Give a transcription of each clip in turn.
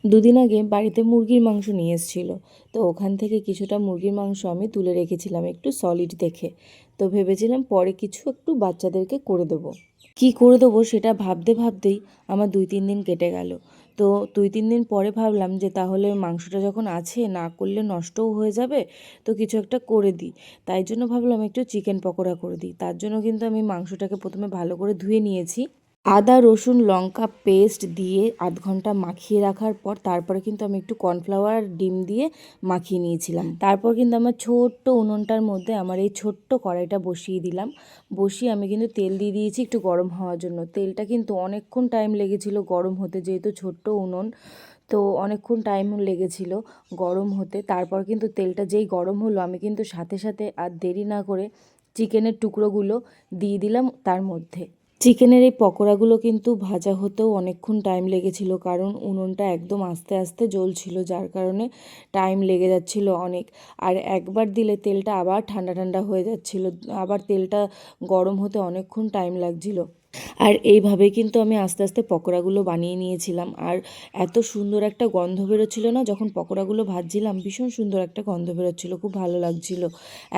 দুদিন আগে বাড়িতে মুরগির মাংস নিয়ে এসেছিল। তো ওখান থেকে কিছুটা মুরগির মাংস আমি তুলে রেখেছিলাম একটু সলিড দেখে। তো ভেবেছিলাম পরে কিছু একটু বাচ্চাদেরকে করে দেবো। কি করে দেবো সেটা ভাবতে ভাবতেই আমার 2-3 দিন কেটে গেল। তো 2-3 দিন পরে ভাবলাম যে তাহলে মাংসটা যখন আছে, না করলে নষ্টও হয়ে যাবে, তো কিছু একটা করে দিই। তাই জন্য ভাবলাম একটু চিকেন পকোড়া করে দিই। তার জন্য কিন্তু আমি মাংসটাকে প্রথমে ভালো করে ধুয়ে নিয়েছি। আদা রসুন লঙ্কা পেস্ট দিয়ে আধ ঘন্টা মাখিয়ে রাখার পর তারপরে কিন্তু আমি একটু কর্নফ্লাওয়ার ডিম দিয়ে মাখিয়ে নিয়েছিলাম। তারপর কিন্তু আমার ছোট্ট উনুনটার মধ্যে আমার এই ছোট্ট কড়াইটা বসিয়ে দিলাম। বসিয়ে আমি কিন্তু তেল দিয়ে দিয়েছি একটু গরম হওয়ার জন্য। তেলটা কিন্তু অনেকক্ষণ টাইম লেগেছিল গরম হতে, যেহেতু ছোট্ট উনুন, তো অনেকক্ষণ টাইম লেগেছিল গরম হতে। তারপর কিন্তু তেলটা যেই গরম হলো আমি কিন্তু সাথে সাথে আর দেরি না করে চিকেনের টুকরোগুলো দিয়ে দিলাম তার মধ্যে। চিকেনের এই পকোড়াগুলো কিন্তু ভাজা হতেও অনেকক্ষণ টাইম লেগেছিল, কারণ উনুনটা একদম আস্তে আস্তে জ্বলছিল, যার কারণে টাইম লেগে যাচ্ছিল অনেক। আর একবার দিলে তেলটা আবার ঠান্ডা ঠান্ডা হয়ে যাচ্ছিল, আবার তেলটা গরম হতে অনেকক্ষণ টাইম লাগছিল। আর এইভাবে কিন্তু আমি আস্তে আস্তে পকোড়াগুলো বানিয়ে নিয়েছিলাম। আর এত সুন্দর একটা গন্ধ বেরোচ্ছিল না, যখন পকোড়াগুলো ভাজছিলাম ভীষণ সুন্দর একটা গন্ধ বেরোচ্ছিল, খুব ভালো লাগছিল,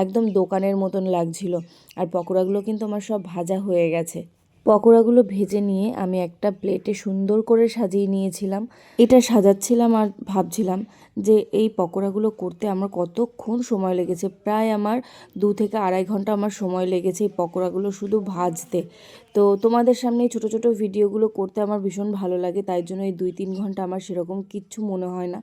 একদম দোকানের মতন লাগছিল। আর পকোড়াগুলো কিন্তু আমার সব ভাজা হয়ে গেছে। পকোড়াগুলো ভেজে নিয়ে আমি একটা প্লেটে সুন্দর করে সাজিয়ে নিয়েছিলাম। এটা সাজাচ্ছিলাম আর ভাবছিলাম যে এই পকোড়াগুলো করতে আমার কতক্ষণ সময় লেগেছে। প্রায় আমার 2 থেকে আড়াই ঘন্টা আমার সময় লেগেছে এই পকোড়াগুলো শুধু ভাজতে। তো তোমাদের সামনে এই ছোটো ছোটো ভিডিওগুলো করতে আমার ভীষণ ভালো লাগে, তাই জন্য এই 2-3 ঘন্টা আমার সেরকম কিচ্ছু মনে হয় না,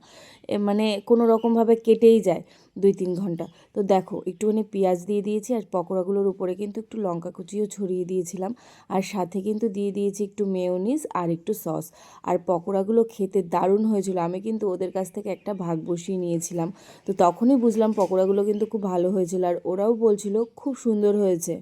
মানে কোনো রকমভাবে কেটেই যায় 2-3 ঘন্টা। তো দেখো একটুখানি পেঁয়াজ দিয়ে দিয়েছি, আর পকোড়াগুলোর উপরে কিন্তু একটু লঙ্কা কুচিও ছড়িয়ে দিয়েছিলাম, আর সাথে কিন্তু দিয়ে দিয়েছি একটু মেয়োনিজ আর একটু সস। আর পকোড়াগুলো খেতে দারুণ হয়েছিল। আমি কিন্তু ওদের কাছ থেকে একটা ভাগ বসিয়ে নিয়েছিলাম। তো তখনই বুঝলাম পকোড়াগুলো কিন্তু খুব ভালো হয়েছিল, আর ওরাও বলছিল খুব সুন্দর হয়েছে।